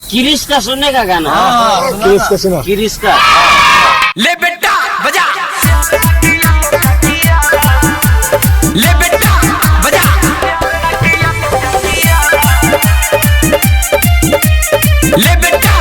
किरिश का सुनने का गाना। किरिश का सुना। किरिश का ले बेटा बजा, ले बेटा बजा, ले बेटा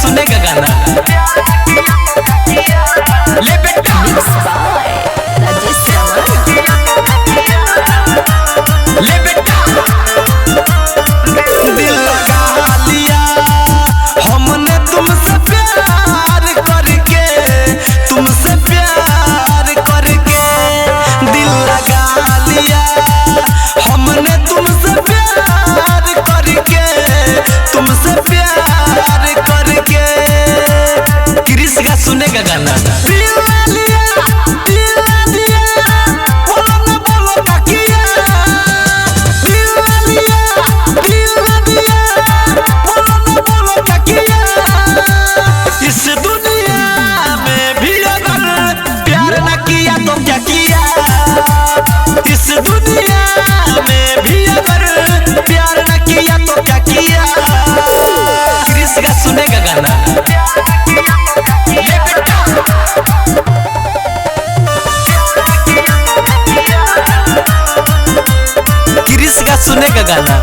सुने का गाना। ले बेटा ले बेटा दिल लगा लिया हमने तुमसे प्यार करके, तुमसे प्यार करके दिल लगा लिया हमने तुमसे प्यार करके, तुमसे प्यार करके। किरिश का सुने का गाना। इस दुनिया में भी अगर प्यार न किया तो क्या किया, इस दुनिया में भी अगर प्यार न किया तो क्या किया। किरिश का सुने का गाना। किरिश का सुने का गाना।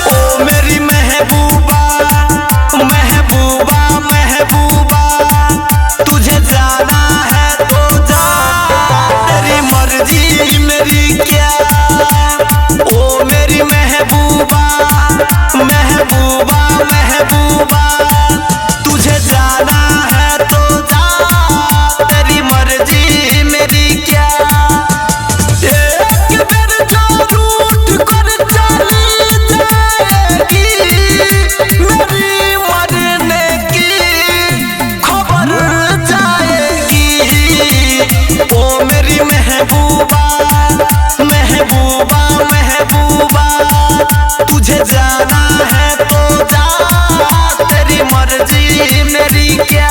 ओ मेरी महबूबा महबूबा महबूबा, तुझे जाना है तो जा, तेरी मर्जी मेरी क्या। ओ मेरी महबूबा महबूबा महबूबा, तुझे जाना है तो जा, तेरी मर्जी मेरी क्या। एक बेर जो रूठ कर चली जाएगी, मेरी मरने की खबर जाएगी। ओ मेरी महबूबा महबूबा महबूबा, तुझे जाना है तो जा, तेरी मर्जी मेरी क्या।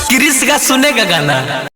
किरिश का सुने का गाना।